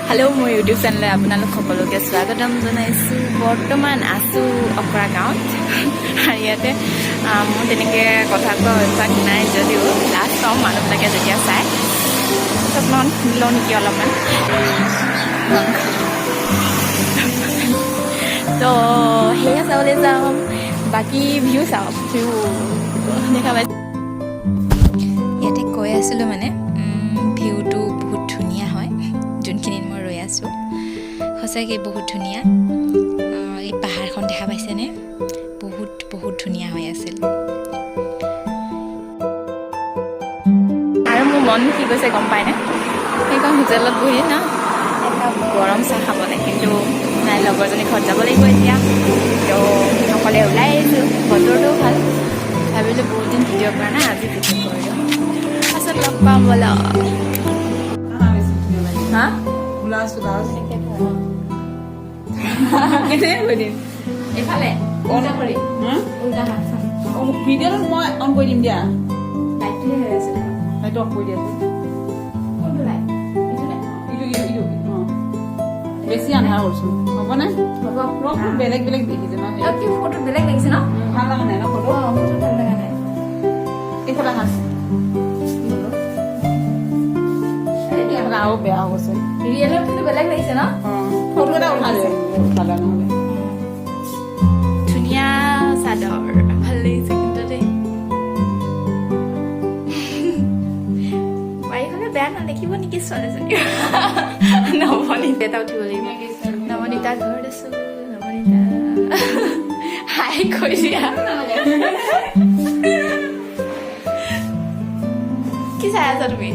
Hello' মোৰ YouTube চেনেলে আপোনালোক সকলোকে স্বাগতম জনাইছোঁ। বৰ্তমান আছোঁ অকৰা গাঁৱত আৰু ইয়াতে মোৰ তেনেকৈ কথা কোৱা অভ্যাস নাই যদিও লাষ্ট চাওঁ মানুহবিলাকে যেতিয়া চাই অকণমান লওঁ নেকি অলপমান। তো সেয়া চাবলৈ যাওঁ, বাকী ভিউ চাওঁ, ভিউ দেখা পাইছোঁ। ইয়াতে কৈ আছিলোঁ মানে ভিউটো বহুত ধুনীয়া হয়, যোনখিনিত মই ৰৈ আছোঁ সঁচাকৈ বহুত ধুনীয়া। এই পাহাৰখন দেখা পাইছেনে? বহুত বহুত ধুনীয়া হৈ আছিল। আৰু মোৰ মন কি গৈছে গম পায়নে? সেইখন হোটেলত বহি না এটা গৰম চাহ খাবলৈ, কিন্তু নাই, লগৰজনী ঘৰত যাব লাগিব এতিয়া। তো অকলে ওলাই আহিছোঁ, বতৰটোও ভাল, ভাবিলোঁ বহুত দিন ভিডিঅ' কৰা নাই, আজি ভিডিঅ' কৰিলোঁ। পাছত লগ পাম ব'লা। হা? এইফালে ভিডিঅ'টো মই অন কৰি দিম দিয়া। লাইটটোহে হৈ আছে, সেইটো অফ কৰি দিয়া। কোনটো লাইট? ইটো বেছি আন্ধাৰ কৰিছোঁ, হ'বনে? হ'ব। বেলেগ বেলেগ দেখিছে ন? কি ফটো বেলেগ লাগিছে ন? ভাল লগা নাই ন ফটো? ফটো ভাল লগা নাই। এইফালে আহা। এইফালে আৰু বেয়া হৈ গৈছে। ৰিয়েলত কিন্তু বেলেগ লাগিছে ন? ফটো এটা উঠাই দে, উঠালে নহ'লে। ধুনীয়া চাদৰ, ভাল লাগিছে কিন্তু দেই। বাৰীখনে বেয়া নেদেখিব নেকি ছোৱালীজনী? নৱনীত এটা উঠিব লাগিব। নৱনীতা ঘৰত আছো, নৱনীতা হাই কৈ দিয়া। কি চাই আছা তুমি?